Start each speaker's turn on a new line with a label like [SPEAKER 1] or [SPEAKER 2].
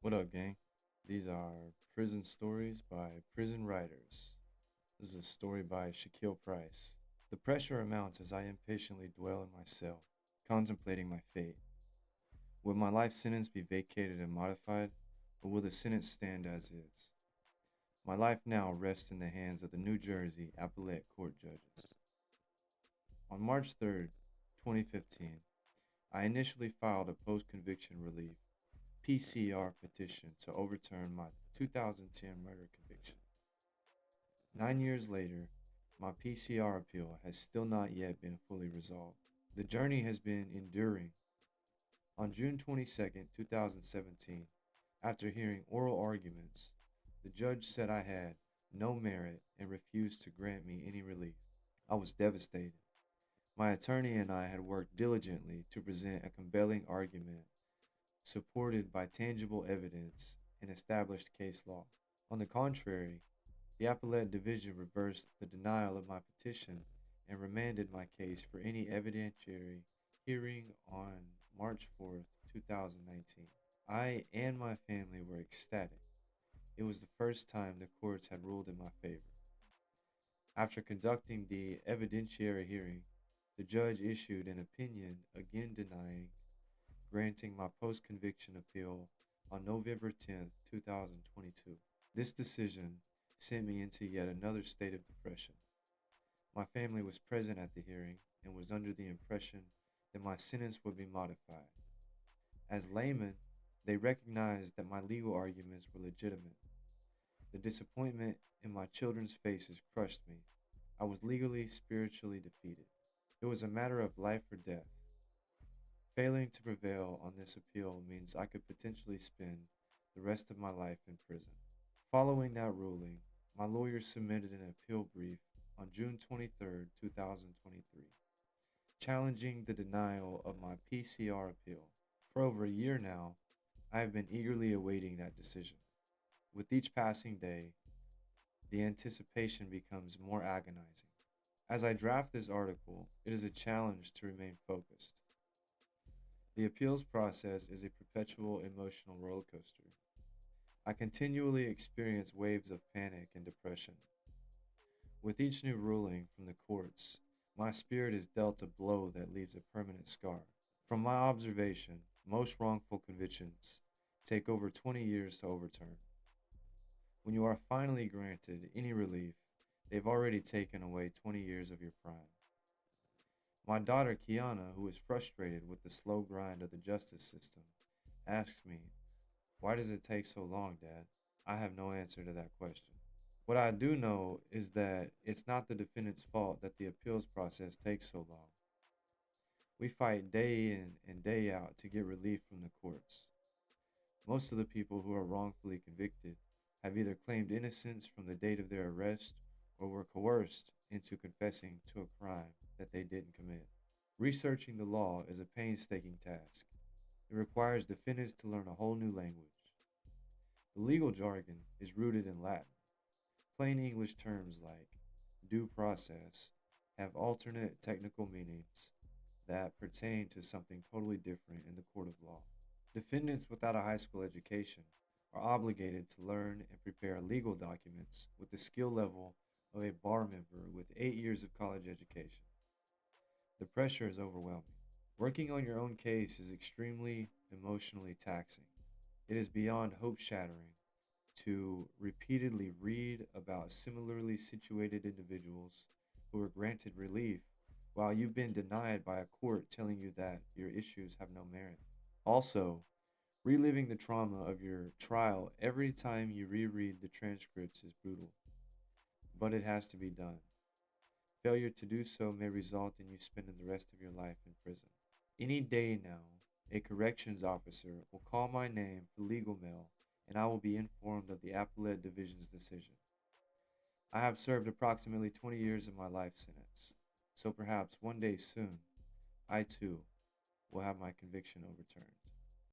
[SPEAKER 1] What up, gang? These are prison stories by prison writers. This is a story by Shaquille Price. The pressure mounts as I impatiently dwell in my cell, contemplating my fate. Will my life sentence be vacated and modified, or will the sentence stand as is? My life now rests in the hands of the New Jersey Appellate Court judges. On March 3rd, 2015, I initially filed a post-conviction relief PCR petition to overturn my 2010 murder conviction. 9 years later, my PCR appeal has still not yet been fully resolved. The journey has been enduring. On June 22nd, 2017, after hearing oral arguments, the judge said I had no merit and refused to grant me any relief. I was devastated. My attorney and I had worked diligently to present a compelling argument supported by tangible evidence and established case law. On the contrary, the Appellate Division reversed the denial of my petition and remanded my case for any evidentiary hearing on March 4th, 2019. I and my family were ecstatic. It was the first time the courts had ruled in my favor. After conducting the evidentiary hearing, the judge issued an opinion again denying granting my post-conviction appeal on November 10th, 2022. This decision sent me into yet another state of depression. My family was present at the hearing and was under the impression that my sentence would be modified. As laymen, they recognized that my legal arguments were legitimate. The disappointment in my children's faces crushed me. I was legally, spiritually defeated. It was a matter of life or death. Failing to prevail on this appeal means I could potentially spend the rest of my life in prison. Following that ruling, my lawyer submitted an appeal brief on June 23rd, 2023, challenging the denial of my PCR appeal. For over a year now, I have been eagerly awaiting that decision. With each passing day, the anticipation becomes more agonizing. As I draft this article, it is a challenge to remain focused. The appeals process is a perpetual emotional roller coaster. I continually experience waves of panic and depression. With each new ruling from the courts, my spirit is dealt a blow that leaves a permanent scar. From my observation, most wrongful convictions take over 20 years to overturn. When you are finally granted any relief, they've already taken away 20 years of your prime. My daughter Kiana, who is frustrated with the slow grind of the justice system, asks me, "Why does it take so long, Dad?" I have no answer to that question. What I do know is that it's not the defendant's fault that the appeals process takes so long. We fight day in and day out to get relief from the courts. Most of the people who are wrongfully convicted have either claimed innocence from the date of their arrest or were coerced into confessing to a crime that they didn't commit. Researching the law is a painstaking task. It requires defendants to learn a whole new language. The legal jargon is rooted in Latin. Plain English terms like due process have alternate technical meanings that pertain to something totally different in the court of law. Defendants without a high school education are obligated to learn and prepare legal documents with the skill level of a bar member with 8 years of college education. The pressure is overwhelming. Working on your own case is extremely emotionally taxing. It is beyond hope shattering to repeatedly read about similarly situated individuals who were granted relief while you've been denied by a court telling you that your issues have no merit. Also, reliving the trauma of your trial every time you reread the transcripts is brutal, but it has to be done. Failure to do so may result in you spending the rest of your life in prison. Any day now, a corrections officer will call my name for legal mail and I will be informed of the Appellate Division's decision. I have served approximately 20 years of my life sentence, so perhaps one day soon, I too will have my conviction overturned.